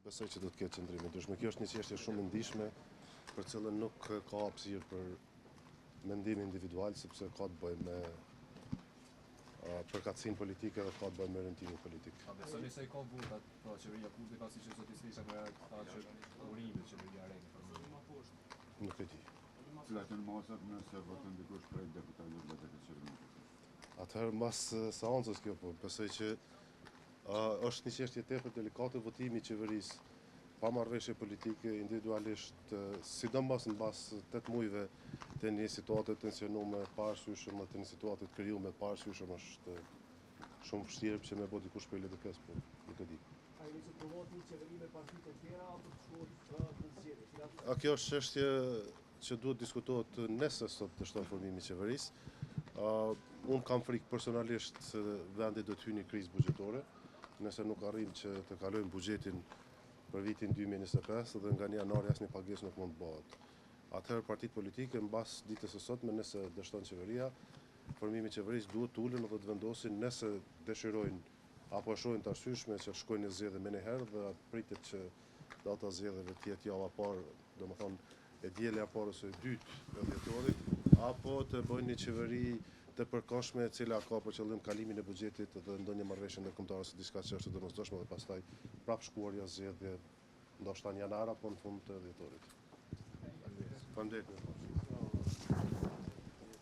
Besoj që do të ketë qëndrim e ndryshme. Kjo është një çështje shumë e ndihshme, për cilën nuk ka hapësirë për mendim individual, sepse ka të bëjë me përkatësinë politike dhe ka të bëjë me orientimin politik. A besoni se ka votat pra qeveria kurdi ka siç e zoti Stisha më tha që urimi qeveria e re në Nuk e di. Cilat janë masat nëse voton dikush prej deputetëve të qeverisë? Atëherë mas seancës kjo po besoj që është një çështje tepër delikate votimi i qeverisë pa marrëveshje politike individualisht, sidomos mbas 8 muajve të një situate tensionuar pa arsyeshëm, të një situate të krijuar pa arsyeshëm është shumë vështirë që me bë dikush për LDK-s, po nuk e di. A jeni të provoni një qeveri me parti të tjera apo të shkohet në zgjedhje? Kjo është çështje që duhet diskutohet nesër sot të shton formimi i qeverisë. Unë kam frikë personalisht se vendi do të hyjë në krizë buxhetore, nëse nuk arrim që të kalojmë buxhetin për vitin 2025 dhe nga 1 janar asnjë pagesë nuk mund të bëhet. Atëherë partitë politike mbas ditës së sotme nëse dështon qeveria, formimi i qeverisë duhet të ulen dhe të vendosin nëse dëshirojnë apo shohin të arsyeshme që shkojnë në zgjedhje më herë dhe pritet që data e zgjedhjeve të jetë java parë, domethënë e dielja e parë ose e dytë e dhjetorit, apo të bëjnë një qeveri të përkohshme e cila ka për qëllim kalimin e buxhetit dhe ndonjë marrëveshje ndërkombëtare ose diçka që është domosdoshme dhe pastaj prapë shkuarja zgjedhje ndoshta në janar apo në fund të dhjetorit. Faleminderit.